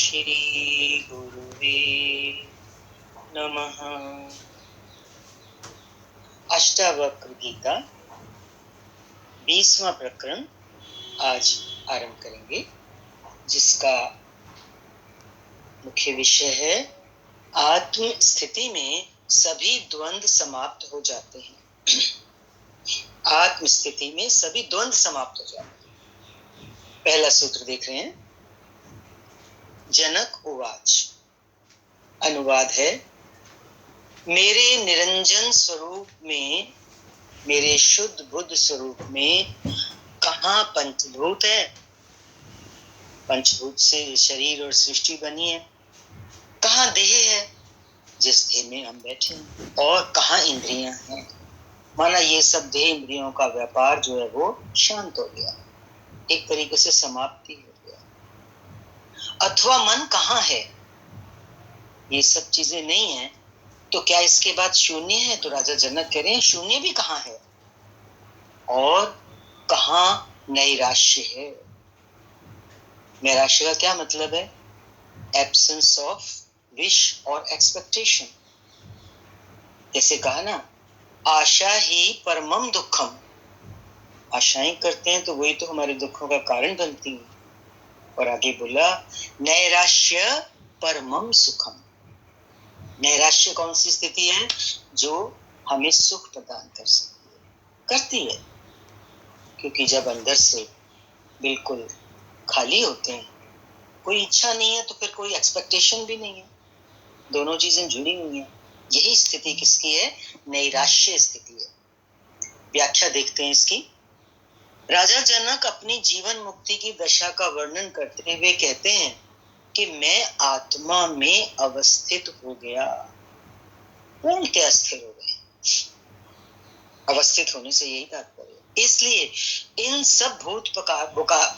श्री गुरुवे नमः। अष्टावक्र गीता 20वां प्रकरण आज आरंभ करेंगे, जिसका मुख्य विषय है आत्म स्थिति में सभी द्वंद्व समाप्त हो जाते हैं। आत्म स्थिति में सभी द्वंद्व समाप्त हो जाते हैं। पहला सूत्र देख रहे हैं। जनक उवाच, अनुवाद है, मेरे निरंजन स्वरूप में, मेरे शुद्ध बुद्ध स्वरूप में कहाँ पंचभूत है? पंचभूत से शरीर और सृष्टि बनी है। कहाँ देह है जिस देह में हम बैठे हैं? और कहाँ इंद्रियां हैं? माना ये सब देह इंद्रियों का व्यापार जो है वो शांत हो गया, एक तरीके से समाप्ति हो गया। अथवा मन कहाँ है? ये सब चीजें नहीं है तो क्या इसके बाद शून्य है? तो राजा जनक कह रहे हैं शून्य भी कहाँ है और कहाँ नैराश्य है। नैराश्य का क्या मतलब है? एब्सेंस ऑफ विश और एक्सपेक्टेशन। जैसे कहा ना, आशा ही परमम दुखम। आशाएं करते हैं तो वही तो हमारे दुखों का कारण बनती है। और आगे बोला, नैराश्य परमम सुखम। नैराश्य कौन सी स्थिति है? जो हमें सुख प्रदान कर सकती है, करती है। क्योंकि जब अंदर से बिल्कुल खाली होते हैं, कोई इच्छा नहीं है तो फिर कोई एक्सपेक्टेशन भी नहीं है, दोनों चीजें जुड़ी हुई हैं। यही स्थिति किसकी है? नैराश्य स्थिति है। व्याख्या देखते हैं इसकी। राजा जनक अपनी जीवन मुक्ति की दशा का वर्णन करते हुए कहते हैं कि मैं आत्मा में अवस्थित हो गया। पूर्णतः स्थिर हो गए। अवस्थित होने से यही तात्पर्य। इसलिए इन सब भूत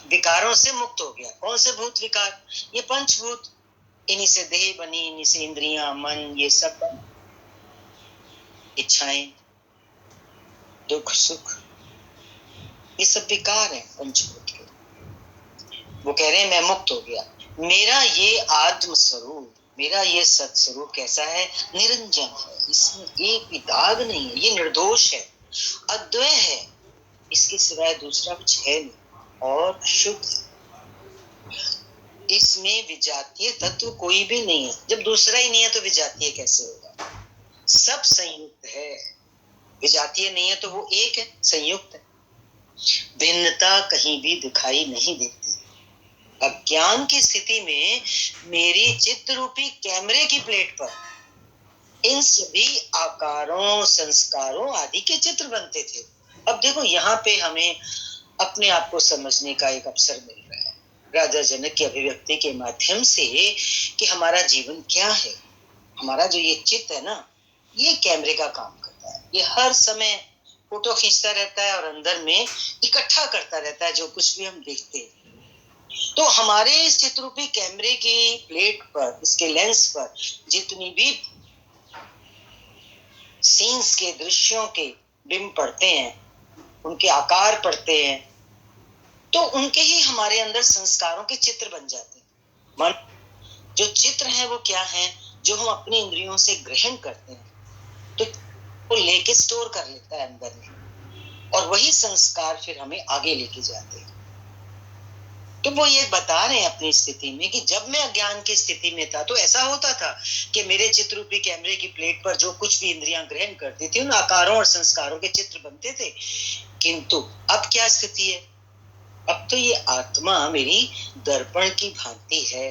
विकारों से मुक्त हो गया। कौन से भूत विकार? ये पंचभूत। इन्हीं से देह बनी, इन्हीं से इंद्रियां, मन, ये सब बना। इच्छाएं, दुख, सुख, ये सब विकार है पंचभूत के। वो कह रहे हैं मैं मुक्त हो गया। मेरा ये आत्म स्वरूप, मेरा ये सत्स्वरूप कैसा है? निरंजन है। इसमें एक भी दाग नहीं है। ये निर्दोष है, अद्वय है, इसके सिवाय दूसरा कुछ है नहीं, और शुद्ध। इसमें विजातीय तत्व कोई भी नहीं है। जब दूसरा ही नहीं है तो विजातीय कैसे होगा? सब संयुक्त है। विजातीय नहीं है तो वो एक है, संयुक्त है। भिन्नता कहीं भी दिखाई नहीं देती। अज्ञान की स्थिति में मेरी चित्त रूपी कैमरे की प्लेट पर इन सभी आकारों, संस्कारों आदि के चित्र बनते थे। अब देखो, यहाँ पे हमें अपने आप को समझने का एक अवसर मिल रहा है राजा जनक की अभिव्यक्ति के माध्यम से कि हमारा जीवन क्या है। हमारा जो ये चित्त है ना, ये कैमरे का काम करता है। ये हर समय फोटो खींचता रहता है और अंदर में इकट्ठा करता रहता है जो कुछ भी हम देखते हैं। तो हमारे इस चित्ररूपी कैमरे की प्लेट पर, इसके लेंस पर जितनी भी सीन्स के, दृश्यों के बिंब पड़ते हैं, उनके आकार पड़ते हैं, तो उनके ही हमारे अंदर संस्कारों के चित्र बन जाते हैं। मन जो चित्र हैं वो क्या हैं? जो हम अपनी इंद्रियों से ग्रहण करते हैं तो वो लेके स्टोर कर लेता है अंदर में, और वही संस्कार फिर हमें आगे लेके जाते हैं। तो वो ये बता रहे हैं अपनी स्थिति में कि जब मैं अज्ञान की स्थिति में था तो ऐसा होता था कि मेरे चित्ररूपी कैमरे की प्लेट पर जो कुछ भी इंद्रियां ग्रहण करती थी, उन आकारों और संस्कारों के चित्र बनते थे। किंतु अब क्या स्थिति है? अब तो ये आत्मा मेरी दर्पण की भांति है।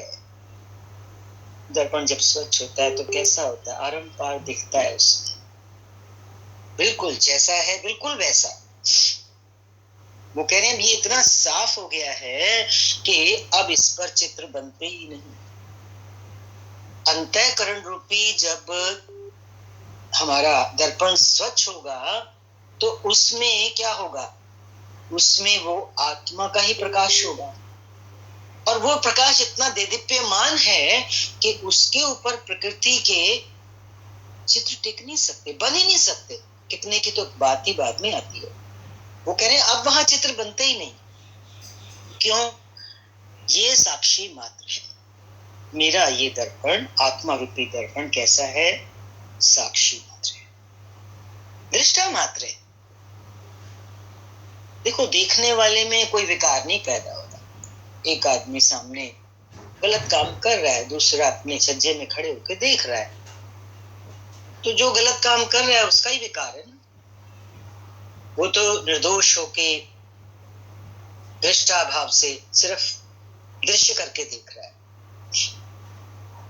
दर्पण जब स्वच्छ होता है तो कैसा होता है? आरंपार दिखता है उसमें, बिल्कुल जैसा है बिल्कुल वैसा। वो कह रहे हैं ये इतना साफ हो गया है कि अब इस पर चित्र बनते ही नहीं। अंतःकरण रूपी जब हमारा दर्पण स्वच्छ होगा तो उसमें क्या होगा? उसमें वो आत्मा का ही प्रकाश होगा, और वो प्रकाश इतना देदीप्यमान है कि उसके ऊपर प्रकृति के चित्र टिक नहीं सकते, बन ही नहीं सकते। टिकने की तो बात ही बाद में आती है। वो कह रहे हैं अब वहां चित्र बनते ही नहीं। क्यों? ये साक्षी मात्र है। मेरा ये दर्पण, आत्मा रूपी दर्पण कैसा है? साक्षी मात्र है, दृष्टा मात्र है। देखो, देखने वाले में कोई विकार नहीं पैदा होता। एक आदमी सामने गलत काम कर रहा है, दूसरा अपने छज्जे में खड़े होकर देख रहा है, तो जो गलत काम कर रहा है उसका ही विकार है ना। वो तो निर्दोष होके दृष्टा भाव से सिर्फ दृश्य करके देख रहा है।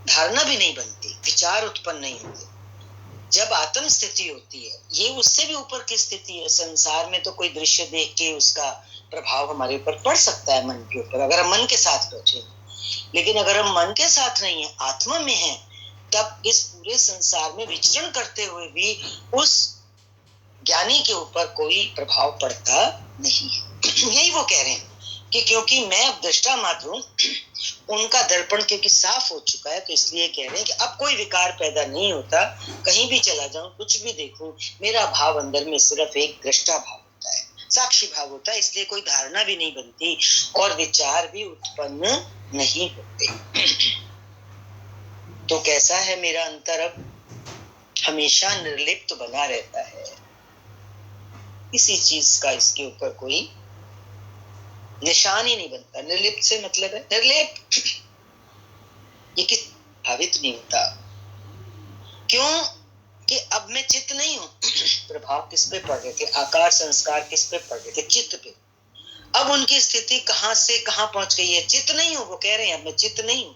धारणा भी नहीं बनती, विचार उत्पन्न नहीं होते। जब आत्म स्थिति होती है, ये उससे भी ऊपर की स्थिति है। संसार में तो कोई दृश्य देख के उसका प्रभाव हमारे ऊपर पड़ सकता है, मन के ऊपर, अगर हम मन के साथ बैठे। लेकिन अगर हम मन के साथ नहीं है, आत्मा में है, तब इस पूरे संसार में विचरण करते हुए भी उस ज्ञानी के ऊपर कोई प्रभाव पड़ता नहीं है। यही वो कह रहे हैं कि क्योंकि मैं अब दृष्टा मात्र हूं, उनका दर्पण क्योंकि साफ हो चुका है, तो इसलिए कह रहे हैं कि अब कोई विकार पैदा नहीं होता। कहीं भी चला जाऊं, कुछ भी देखूं, मेरा भाव अंदर में सिर्फ एक दृष्टा भाव होता है, साक्षी भाव होता है। इसलिए कोई धारणा भी नहीं बनती और विचार भी उत्पन्न नहीं होते। तो कैसा है मेरा अंतर? अब हमेशा निर्लिप्त बना रहता है, किसी चीज का इसके ऊपर कोई निशान ही नहीं बनता। निर्लिप्त से मतलब है निर्लेप, ये किस भावित नहीं होता। क्यों? कि अब मैं चित्त नहीं हूं। प्रभाव किस पे पड़ रहे थे? आकार संस्कार किस पे पड़ रहे थे? चित्त पे। अब उनकी स्थिति कहां से कहां पहुंच गई है? चित्त नहीं हूं। वो कह रहे हैं अब मैं चित्त नहीं हूं।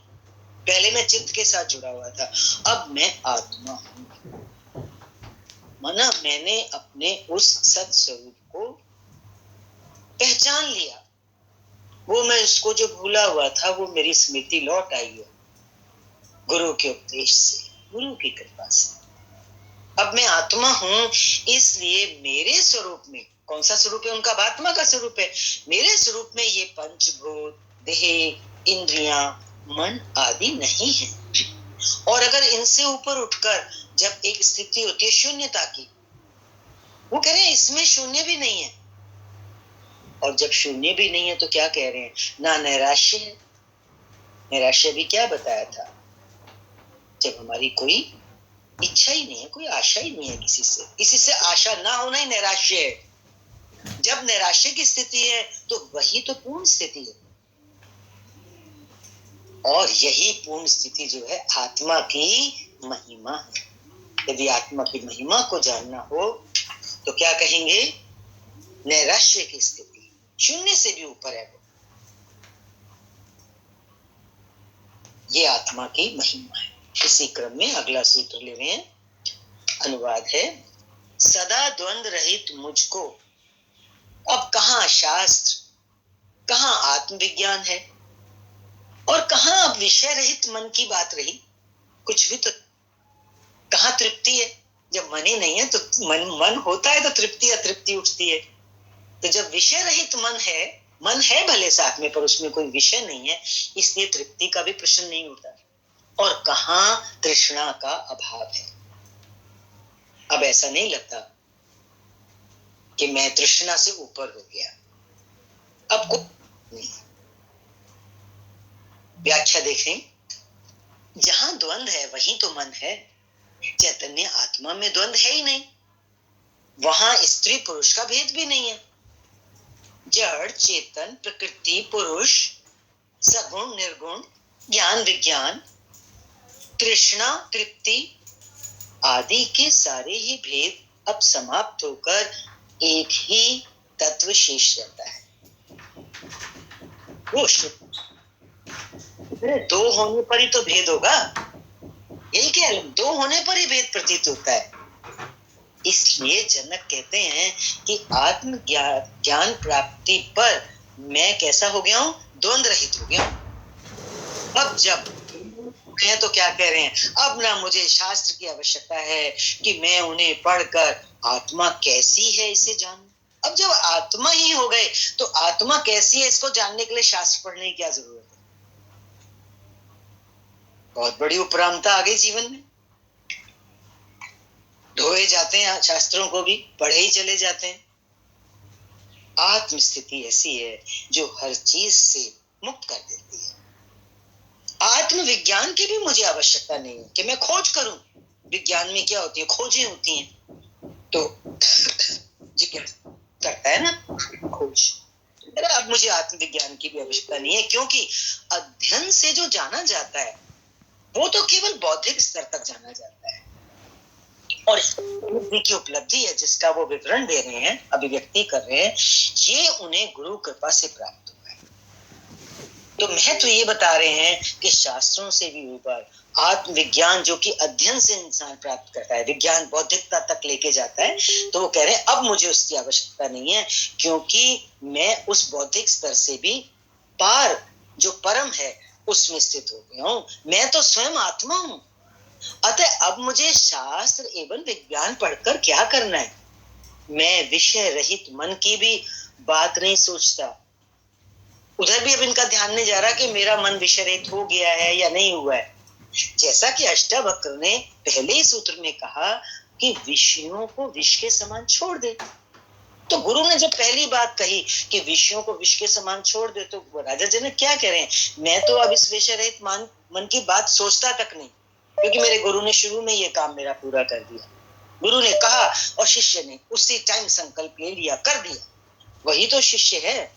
पहले मैं चित्त के साथ जुड़ा हुआ था, अब मैं आत्मा हूं। माना मैंने अपने उस सत स्वरूप को पहचान लिया। वो मैं उसको जो भूला हुआ था, वो मेरी स्मृति लौट आई है गुरु के उपदेश से, गुरु की कृपा से। अब मैं आत्मा हूं, इसलिए मेरे स्वरूप में, कौन सा स्वरूप है उनका? आत्मा का स्वरूप है। मेरे स्वरूप में ये पंचभूत, देह, इंद्रियां, मन आदि नहीं है। और अगर इनसे ऊपर उठकर जब एक स्थिति होती है शून्यता की, वो कह रहे हैं इसमें शून्य भी नहीं है। और जब शून्य भी नहीं है तो क्या कह रहे हैं? ना नैराश्य है। नैराश्य भी क्या बताया था? जब हमारी कोई इच्छा ही नहीं है, कोई आशा ही नहीं है किसी से आशा ना होना ही नैराश्य है। जब नैराश्य की स्थिति है तो वही तो पूर्ण स्थिति है। और यही पूर्ण स्थिति जो है आत्मा की महिमा है। यदि आत्मा की महिमा को जानना हो तो क्या कहेंगे? नैराश्य की स्थिति, शून्य से भी ऊपर है वो। ये आत्मा की महिमा है। इसी क्रम में अगला सूत्र ले रहे हैं, अनुवाद है, सदा द्वंद रहित मुझको। अब कहां शास्त्र, कहां आत्मविज्ञान है, और कहां अब विषय रहित मन की बात रही? कुछ भी तो, कहां तृप्ति है? जब मन ही नहीं है तो मन होता है तो तृप्ति अतृप्ति उठती है। तो जब विषय रहित मन है भले साथ में, पर उसमें कोई विषय नहीं है, इसलिए तृप्ति का भी प्रश्न नहीं उठता। और कहां तृष्णा का अभाव है। अब ऐसा नहीं लगता कि मैं तृष्णा से ऊपर हो गया, अब कुछ नहीं। व्याख्या देखें, जहां द्वंद है वहीं तो मन है। चैतन्य आत्मा में द्वंद है ही नहीं, वहां स्त्री पुरुष का भेद भी नहीं है। जड़ चेतन, प्रकृति, पुरुष, सगुण निर्गुण, ज्ञान विज्ञान, तृष्णा तृप्ति आदि के सारे ही भेद अब समाप्त होकर एक ही तत्व शेष रहता है, वो शुद्ध। दो होने पर ही तो भेद होगा, यही कह रहे हैं, दो होने पर ही भेद प्रतीत होता है। इसलिए जनक कहते हैं कि आत्म ज्ञान प्राप्ति पर मैं कैसा हो गया हूं? द्वंद रहित हो गया हूं। अब जब हैं तो क्या कह रहे हैं? अब ना मुझे शास्त्र की आवश्यकता है कि मैं उन्हें पढ़कर आत्मा कैसी है इसे जानूं। अब जब आत्मा ही हो गए तो आत्मा कैसी है इसको जानने के लिए शास्त्र पढ़ने की क्या जरूरत है? बहुत बड़ी उपरामता आ गई जीवन में। ढोए जाते हैं शास्त्रों को भी, पढ़े ही चले जाते हैं। आत्म स्थिति ऐसी है जो हर चीज से मुक्त कर देती है। आत्मविज्ञान की भी मुझे आवश्यकता नहीं है कि मैं खोज करूं। विज्ञान में क्या होती है, खोजें होती हैं, तो जिज्ञासा करता है ना खोज। अब मुझे आत्मविज्ञान की भी आवश्यकता नहीं है, क्योंकि अध्ययन से जो जाना जाता है वो तो केवल बौद्धिक स्तर तक जाना जाता है, और बुद्धि की उपलब्धि है जिसका वो विवरण दे रहे हैं, अभिव्यक्ति कर रहे हैं, ये उन्हें गुरु कृपा से प्राप्त हुआ है। तो महत्व ये बता रहे हैं कि शास्त्रों से भी ऊपर आत्मविज्ञान जो कि अध्ययन से इंसान प्राप्त करता है, विज्ञान बौद्धिकता तक लेके जाता है, तो वो कह रहे हैं अब मुझे उसकी आवश्यकता नहीं है, क्योंकि मैं उस बौद्धिक स्तर से भी पार जो परम है उसमें स्थित हो गया हूं, मैं तो स्वयं आत्मा हूं। अतः अब मुझे शास्त्र एवं विज्ञान पढ़कर क्या करना है? मैं विषय रहित मन की भी बात नहीं सोचता। उधर भी अब इनका ध्यान नहीं जा रहा कि मेरा मन विषय रहित हो गया है या नहीं हुआ है। जैसा कि अष्टावक्र ने पहले ही सूत्र में कहा कि विषयों को विष के समान छोड़ दे, तो गुरु ने जब पहली बात कही कि विषयों को विष के समान छोड़ दे, तो राजा जनक क्या कह रहे हैं, मैं तो अब इस विषय रहित मन की बात सोचता तक नहीं, क्योंकि मेरे गुरु ने शुरू में ये काम मेरा पूरा कर दिया। गुरु ने कहा और शिष्य ने उसी टाइम संकल्प ले लिया, कर दिया। वही तो शिष्य है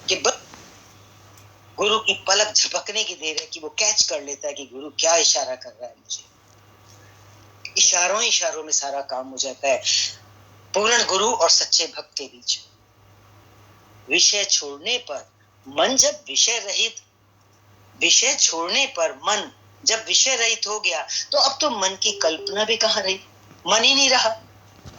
कि गुरु की पलक झपकने की देर है कि वो कैच कर लेता है कि गुरु क्या इशारा कर रहा है मुझे। इशारों में सारा काम हो जाता है। पूर्ण गुरु और सच्चे भक्त के बीच विषय छोड़ने पर मन जब विषय छोड़ने पर मन जब विषय रहित हो गया, तो अब तो मन की कल्पना भी कहाँ रही, मन ही नहीं रहा।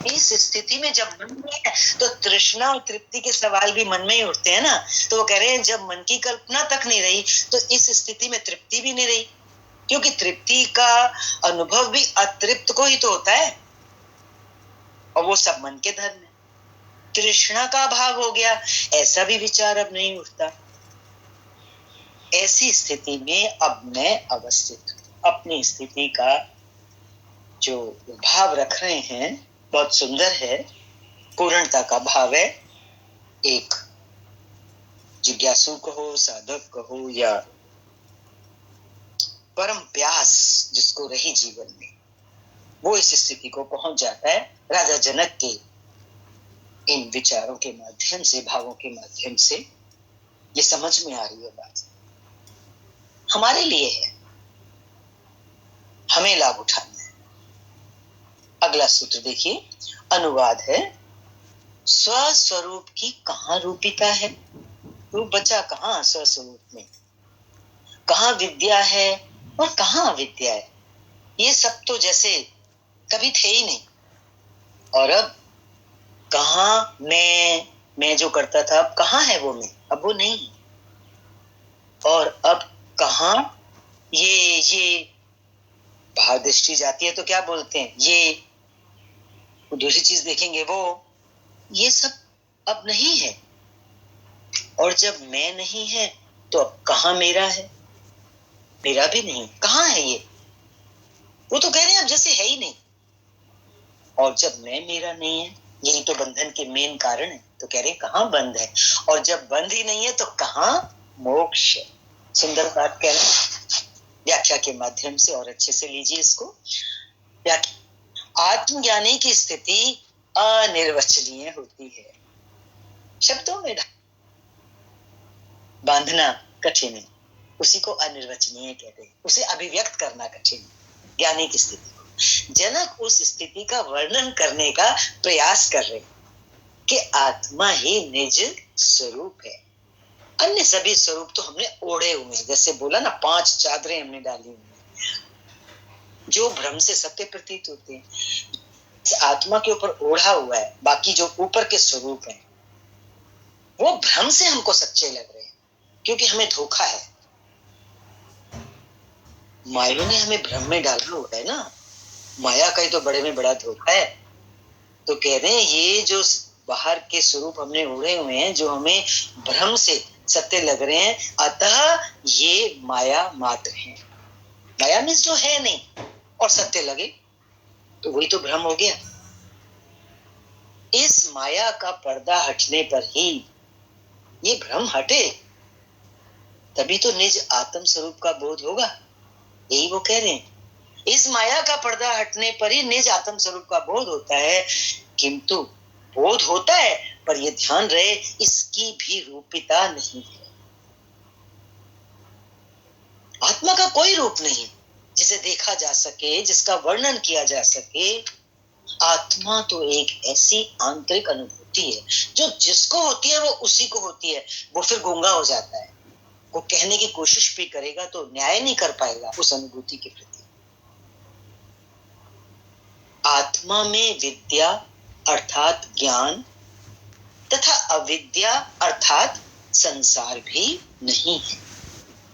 इस स्थिति में जब मन में है तो तृष्णा और तृप्ति के सवाल भी मन में ही उठते हैं ना। तो वो कह रहे हैं जब मन की कल्पना तक नहीं रही तो इस स्थिति में तृप्ति भी नहीं रही, क्योंकि तृप्ति का अनुभव भी अतृप्त को ही तो होता है, और वो सब मन के धर्म है। तृष्णा का अभाव हो गया, ऐसा भी विचार अब नहीं उठता। ऐसी स्थिति में अब मैं अवस्थित अपनी स्थिति का जो भाव रख रहे हैं बहुत सुंदर है, पूर्णता का भाव है। एक जिज्ञासु कहो, साधक कहो, या परम प्यास जिसको रही जीवन में, वो इस स्थिति को पहुंच जाता है। राजा जनक के इन विचारों के माध्यम से, भावों के माध्यम से ये समझ में आ रही है बात हमारे लिए है, हमें लाभ उठाना है। अगला सूत्र देखिए, अनुवाद है, स्वस्वरूप की कहाँ रूपिता है? रूप बचा कहाँ स्वस्वरूप में? कहाँ विद्या है और कहाँ अविद्या है? ये सब तो जैसे कभी थे ही नहीं, और अब कहाँ मैं जो करता था, अब कहाँ है वो मैं? अब वो नहीं। और अब कहाँ ये बाहर दृष्टि जाती है तो क्या बोलते हैं, ये दूसरी चीज देखेंगे वो, ये सब अब नहीं है। और जब मैं नहीं है तो अब कहाँ मेरा है? मेरा भी नहीं, कहाँ है ये? वो तो कह रहे हैं अब जैसे है ही नहीं। और जब मैं मेरा नहीं है, यही तो बंधन के मेन कारण है, तो कह रहे हैं कहाँ बंध है? और जब बंध ही नहीं है तो कहाँ मोक्ष है? सुंदर बात कह रहे हैं। व्याख्या के माध्यम से और अच्छे से लीजिए इसको। आत्मज्ञानी की स्थिति अनिर्वचनीय होती है। शब्दों में बांधना कठिन है, उसी को अनिर्वचनीय कहते हैं, उसे अभिव्यक्त करना कठिन। ज्ञानी की स्थिति को जनक उस स्थिति का वर्णन करने का प्रयास कर रहे कि आत्मा ही निज स्वरूप है, अन्य सभी स्वरूप तो हमने ओढ़े हुए हैं। जैसे बोला ना, 5 चादरें हमने डाली हुई जो भ्रम से सत्य प्रतीत होते हैं। आत्मा के ऊपर ओढ़ा हुआ है, बाकी जो ऊपर के स्वरूप हैं वो भ्रम से हमको सच्चे लग रहे हैं, क्योंकि हमें धोखा है। माया ने हमें भ्रम में डाला हुआ है ना, माया का ही तो बड़े में बड़ा धोखा है। तो कह रहे हैं ये जो बाहर के स्वरूप हमने ओढ़े हुए हैं, जो हमें भ्रम से सत्य लग रहे हैं, अतः ये माया मात्र है। माया मीन्स जो है नहीं और सत्य लगे, तो वही तो भ्रम हो गया। इस माया का पर्दा हटने पर ही ये भ्रम हटे। तभी तो निज आत्म स्वरूप का बोध होगा। यही वो कह रहे हैं, इस माया का पर्दा हटने पर ही निज आत्म स्वरूप का बोध होता है। किंतु बोध होता है, पर यह ध्यान रहे इसकी भी रूपिता नहीं है। आत्मा का कोई रूप नहीं जिसे देखा जा सके, जिसका वर्णन किया जा सके। आत्मा तो एक ऐसी आंतरिक अनुभूति है जो जिसको होती है वो उसी को होती है। वो फिर गूंगा हो जाता है, वो कहने की कोशिश भी करेगा तो न्याय नहीं कर पाएगा उस अनुभूति के प्रति। आत्मा में विद्या अर्थात ज्ञान तथा अविद्या अर्थात संसार भी नहीं है,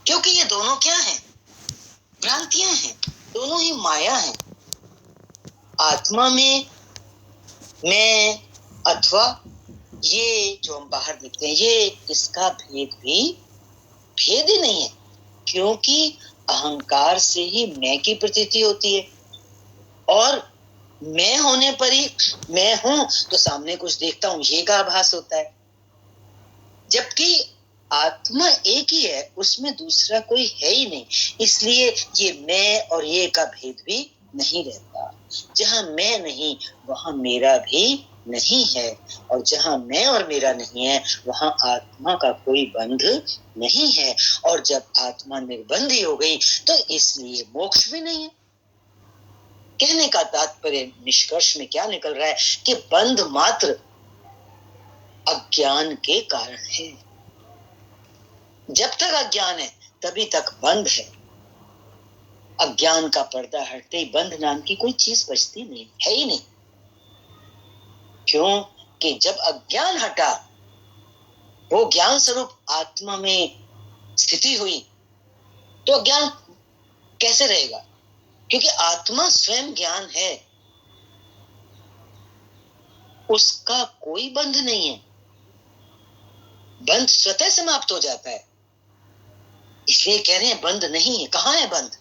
क्योंकि ये दोनों क्या हैं? भ्रांतियां हैं, दोनों ही माया हैं। आत्मा में मैं अथवा ये जो हम बाहर देखते हैं, ये इसका भेद ही नहीं है, क्योंकि अहंकार से ही मैं की प्रतीति होती है, और मैं होने पर ही मैं हूं तो सामने कुछ देखता हूं, ये का आभास होता है। जबकि आत्मा एक ही है, उसमें दूसरा कोई है ही नहीं, इसलिए ये मैं और ये का भेद भी नहीं रहता। जहां मैं नहीं वहां मेरा भी नहीं है, और जहां मैं और मेरा नहीं है वहां आत्मा का कोई बंध नहीं है। और जब आत्मा निर्बंधी हो गई तो इसलिए मोक्ष भी नहीं है। कहने का तात्पर्य निष्कर्ष में क्या निकल रहा है कि बंध मात्र अज्ञान के कारण है। जब तक अज्ञान है तभी तक बंध है। अज्ञान का पर्दा हटते ही बंध नाम की कोई चीज बचती नहीं है, ही नहीं। क्यों कि जब अज्ञान हटा, वो ज्ञान स्वरूप आत्मा में स्थिति हुई, तो अज्ञान कैसे रहेगा? क्योंकि आत्मा स्वयं ज्ञान है, उसका कोई बंध नहीं है। बंध स्वतः समाप्त हो जाता है, इसलिए कह रहे हैं बंध नहीं है। कहां है बंध?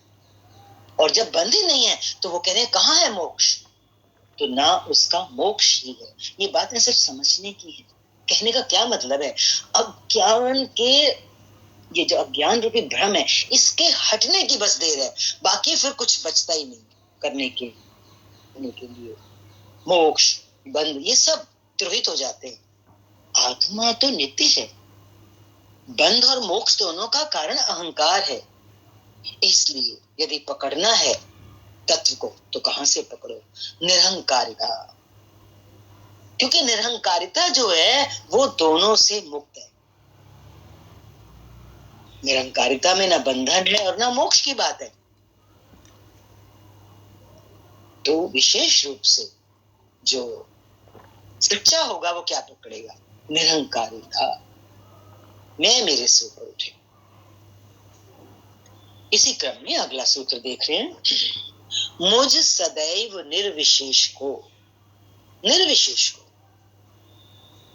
और जब बंध ही नहीं है तो वो कह रहे हैं कहां है मोक्ष? तो ना उसका मोक्ष ही है। ये बातें सिर्फ समझने की है। कहने का क्या मतलब है? अज्ञान के, ये जो अज्ञान रूपी भ्रम है, इसके हटने की बस देर है, बाकी फिर कुछ बचता ही नहीं करने के लिए। मोक्ष, बंध, ये सब द्रोहित हो जाते हैं। आत्मा तो नित्य है। बंध और मोक्ष दोनों का कारण अहंकार है। इसलिए यदि पकड़ना है तत्व को तो कहां से पकड़ो? निरहंकारिता। क्योंकि निरहंकारिता जो है वो दोनों से मुक्त है। निरहंकारिता में ना बंधन है और ना मोक्ष की बात है। तो विशेष रूप से जो सच्चा होगा वो क्या पकड़ेगा? निरहंकारिता। मैं मेरे से ऊपर उठे। इसी क्रम में अगला सूत्र देख रहे हैं, मुझ सदैव निर्विशेष को। निर्विशेष को,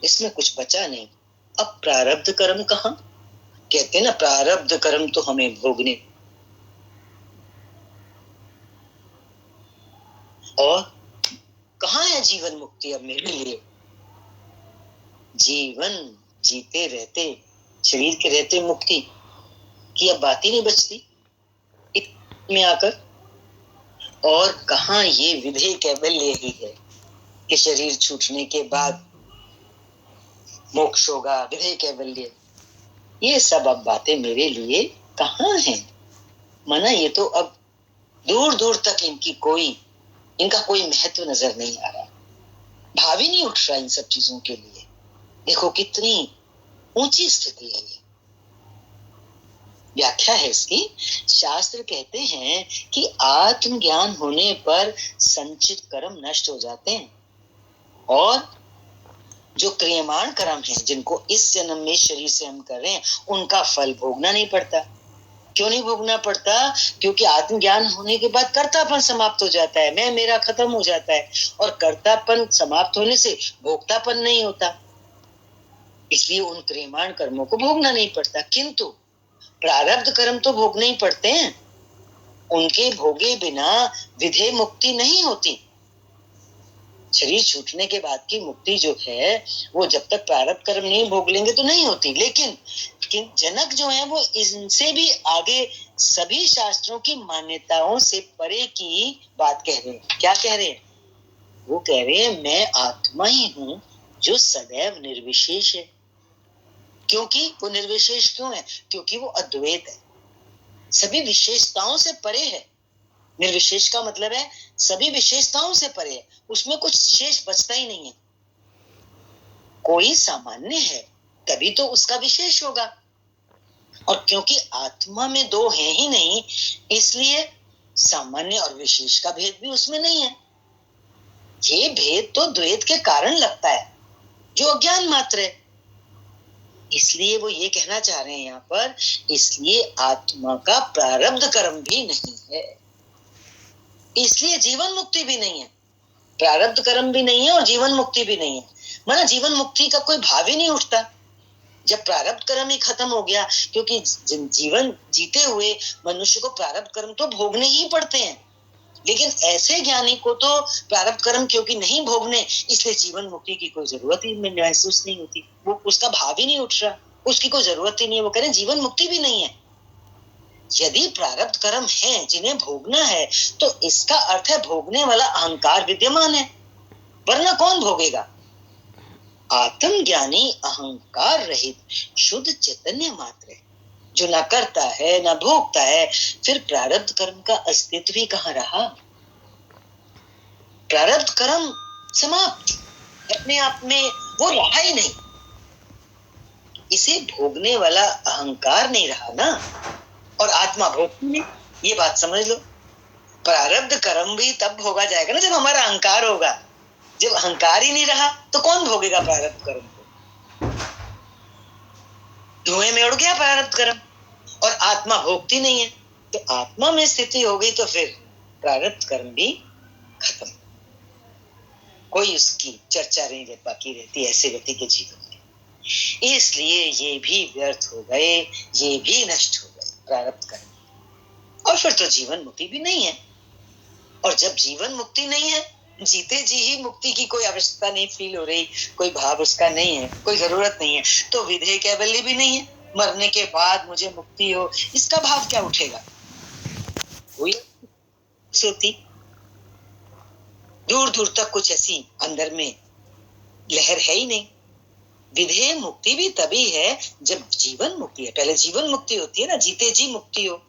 इसमें कुछ बचा नहीं। अब प्रारब्ध कर्म कहां? कहते हैं ना, प्रारब्ध कर्म तो हमें भोगने, और कहां है जीवन मुक्ति अब मेरे लिए? जीवन जीते रहते, शरीर के रहते मुक्ति की अब बात ही नहीं बचती में आकर। और कहां ये विधेय कैवल्य ही है कि शरीर छूटने के बाद मोक्ष होगा, विधेय कैवल्य। ये सब अब बातें मेरे लिए कहां हैं? माना ये तो अब दूर दूर तक इनका कोई महत्व नजर नहीं आ रहा। भाव ही नहीं उठ रहा इन सब चीजों के लिए। देखो कितनी ऊंची स्थिति है ये। व्याख्या है इसकी। शास्त्र कहते हैं कि आत्मज्ञान होने पर संचित कर्म नष्ट हो जाते हैं, और जो क्रियमाण कर्म हैं जिनको इस जन्म में शरीर से हम कर रहे हैं उनका फल भोगना नहीं पड़ता। क्यों नहीं भोगना पड़ता? क्योंकि आत्मज्ञान होने के बाद कर्तापन समाप्त हो जाता है, मैं मेरा खत्म हो जाता है, और कर्तापन समाप्त होने से भोक्तापन नहीं होता, इसलिए उन क्रियमाण कर्मों को भोगना नहीं पड़ता। किंतु प्रारब्ध कर्म तो भोगने ही पड़ते हैं। उनके भोगे बिना विधेय मुक्ति नहीं होती। शरीर छूटने के बाद की मुक्ति जो है वो जब तक प्रारब्ध कर्म नहीं भोग लेंगे तो नहीं होती। लेकिन कि जनक जो है वो इनसे भी आगे सभी शास्त्रों की मान्यताओं से परे की बात कह रहे हैं। क्या कह रहे हैं? वो कह रहे हैं मैं आत्मा ही हूं जो सदैव निर्विशेष है। क्योंकि वो निर्विशेष क्यों है? क्योंकि वो अद्वैत है, सभी विशेषताओं से परे है। निर्विशेष का मतलब है सभी विशेषताओं से परे है, उसमें कुछ शेष बचता ही नहीं है। कोई सामान्य है तभी तो उसका विशेष होगा, और क्योंकि आत्मा में दो है ही नहीं, इसलिए सामान्य और विशेष का भेद भी उसमें नहीं है। ये भेद तो द्वैत के कारण लगता है जो अज्ञान मात्र है। इसलिए वो ये कहना चाह रहे हैं यहाँ पर, इसलिए आत्मा का प्रारब्ध कर्म भी नहीं है, इसलिए जीवन मुक्ति भी नहीं है। प्रारब्ध कर्म भी नहीं है और जीवन मुक्ति भी नहीं है, माना जीवन मुक्ति का कोई भाव ही नहीं उठता जब प्रारब्ध कर्म ही खत्म हो गया। क्योंकि जीवन जीते हुए मनुष्य को प्रारब्ध कर्म तो भोगने ही पड़ते हैं, लेकिन ऐसे ज्ञानी को तो प्रारब्ध कर्म क्योंकि नहीं भोगने, इसलिए जीवन मुक्ति की कोई जरूरत ही महसूस नहीं होती, वो उसका भाव ही नहीं उठ रहा, उसकी कोई जरूरत ही नहीं है। वो कह रहे जीवन मुक्ति भी नहीं है। यदि प्रारब्ध कर्म है जिन्हें भोगना है, तो इसका अर्थ है भोगने वाला अहंकार विद्यमान है, वरना कौन भोगेगा? आत्मज्ञानी अहंकार रहित शुद्ध चैतन्य मात्र है, जो न करता है न भोगता है। फिर प्रारब्ध कर्म का अस्तित्व ही कहाँ रहा? प्रारब्ध कर्म समाप्त, अपने आप में वो रहा ही नहीं। इसे भोगने वाला अहंकार नहीं रहा ना, और आत्मा भोगती नहीं। ये बात समझ लो। प्रारब्ध कर्म भी तब भोगा जाएगा ना जब हमारा अहंकार होगा। जब अहंकार ही नहीं रहा तो कौन भोगेगा प्रारब्ध कर्म को? धुएं में उड़ गया प्रारब्ध कर्म, और आत्मा भोगती नहीं है। तो आत्मा में स्थिति हो गई तो फिर प्रारब्ध कर्म भी खत्म, कोई उसकी चर्चा नहीं रह बाकी रहती ऐसे व्यक्ति के जीवन में। इसलिए ये भी व्यर्थ हो गए, ये भी नष्ट हो गए प्रारब्ध कर्म, और फिर तो जीवन मुक्ति भी नहीं है। और जब जीवन मुक्ति नहीं है, जीते जी ही मुक्ति की कोई आवश्यकता नहीं फील हो रही, कोई भाव उसका नहीं है, कोई जरूरत नहीं है, तो विधेय कैवल्य भी नहीं है। मरने के बाद मुझे मुक्ति हो, इसका भाव क्या उठेगा? कोई सोती दूर दूर तक कुछ ऐसी अंदर में लहर है ही नहीं। विधेय मुक्ति भी तभी है जब जीवन मुक्ति है। पहले जीवन मुक्ति होती है ना, जीते जी मुक्ति हो।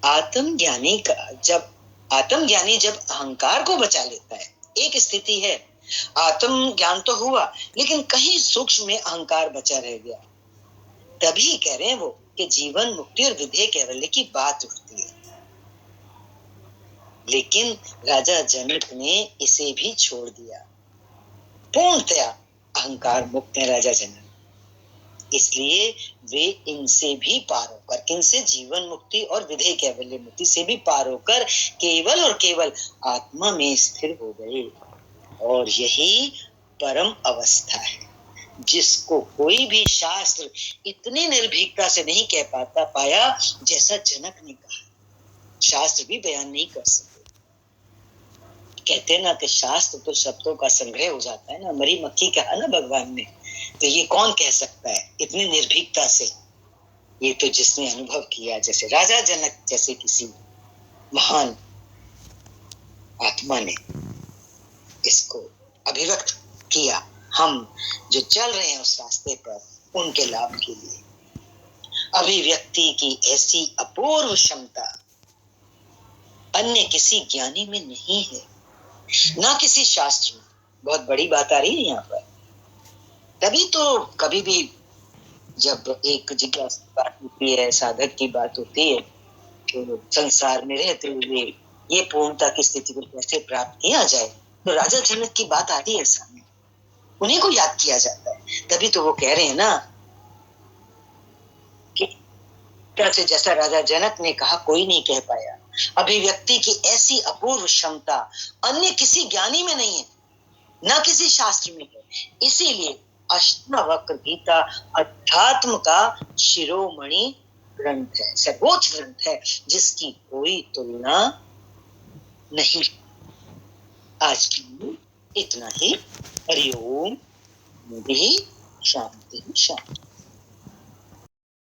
आत्मज्ञानी जब अहंकार को बचा लेता है, एक स्थिति है, आत्म ज्ञान तो हुआ लेकिन कहीं सूक्ष्म में अहंकार बचा रह गया, तभी कह रहे हैं वो कि जीवन मुक्ति और विधेय कैवल्य की बात उठती है। लेकिन राजा जनक ने इसे भी छोड़ दिया, पूर्णतया अहंकार मुक्त है राजा जनक। इसलिए वे इनसे भी पार होकर, किनसे? जीवन मुक्ति और विधेय कैवल्य मुक्ति से भी पार होकर केवल और केवल आत्मा में स्थिर हो गए। और यही परम अवस्था है जिसको कोई भी शास्त्र इतनी निर्भीकता से नहीं कह पाया जैसा जनक ने कहा। शास्त्र भी बयान नहीं कर सकते। कहते ना कि शास्त्र तो शब्दों का संग्रह हो जाता है ना, मरी मक्खी कहा ना भगवान ने, तो ये कौन कह सकता है इतनी निर्भीकता से? ये तो जिसने अनुभव किया, जैसे राजा जनक जैसे किसी महान आत्मा ने इसको अभिव्यक्त किया। हम जो चल रहे हैं उस रास्ते पर, उनके लाभ के लिए अभिव्यक्ति की ऐसी अपूर्व क्षमता अन्य किसी ज्ञानी में नहीं है, ना किसी शास्त्र में। बहुत बड़ी बात आ रही है यहाँ पर। तभी तो कभी भी जब एक जिज्ञासा की बात होती है, साधक की बात होती है, तो संसार में रहते हुए ये पूर्णता की स्थिति को कैसे प्राप्त किया जाए, तो राजा जनक की बात आती है सामने, उन्हीं को याद किया जाता है। तभी तो वो कह रहे हैं ना कि जैसा राजा जनक ने कहा कोई नहीं कह पाया। अभिव्यक्ति की ऐसी अपूर्व क्षमता अन्य किसी ज्ञानी में नहीं है, ना किसी शास्त्र में है। इसीलिए अष्टावक्र गीता अध्यात्म का शिरोमणि ग्रंथ है, सर्वोच्च ग्रंथ है, जिसकी कोई तुलना नहीं। आज की इतना ही। हरिओम। शांति शांति।